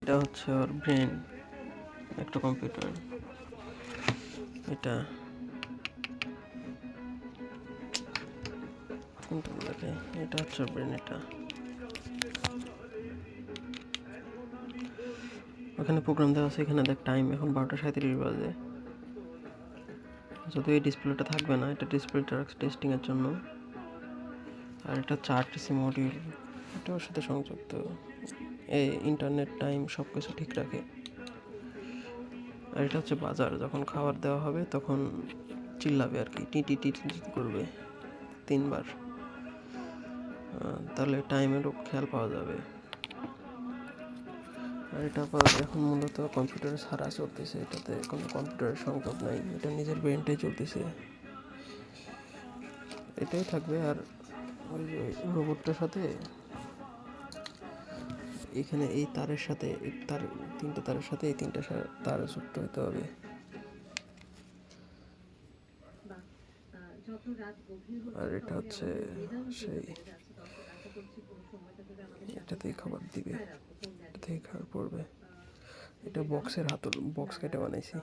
এটা হচ্ছে ওর ব্রেন, একটা কম্পিউটার। এটা কোনটা লাগে, এটা হচ্ছে ব্রেন। এটা ওখানে প্রোগ্রাম দেওয়া আছে, এখানে দেখ টাইম এখন 12:37 বাজে। যদিও এই ডিসপ্লেটা থাকবে না, এটা ডিসপ্লেটা টেস্টিংয়ের জন্য। আর এটা 4টি মডিউল, এটা ওর সাথে সংযুক্ত। এই ইন্টারনেট টাইম সব কিছু ঠিক রাখে। আর এটা হচ্ছে বাজার, যখন খাবার দেওয়া হবে তখন চিল্লাবে আর কি, টিটি টিটি করবে 3 বার, তাহলে টাইমেরও খেয়াল পাওয়া যাবে। আর এটা এখন মূলত কম্পিউটার ছাড়া চলতেছে, এটাতে কোনো কম্পিউটারের সংযোগ নাই, এটা নিজের ব্রেনটাই চলতেছে। এটাই থাকবে। আর ওই যে রোবটটার সাথে এখানে এই তারের সাথে তার 3টে তারের সাথে এই 3টে তার যুক্ত হতে হবে। আর এটা হচ্ছে সেই এটাতেই খাবার দিবে, এটাতেই খাবার পড়বে। এটা বক্সের হাতল, বক্স কেটে বানাইছি।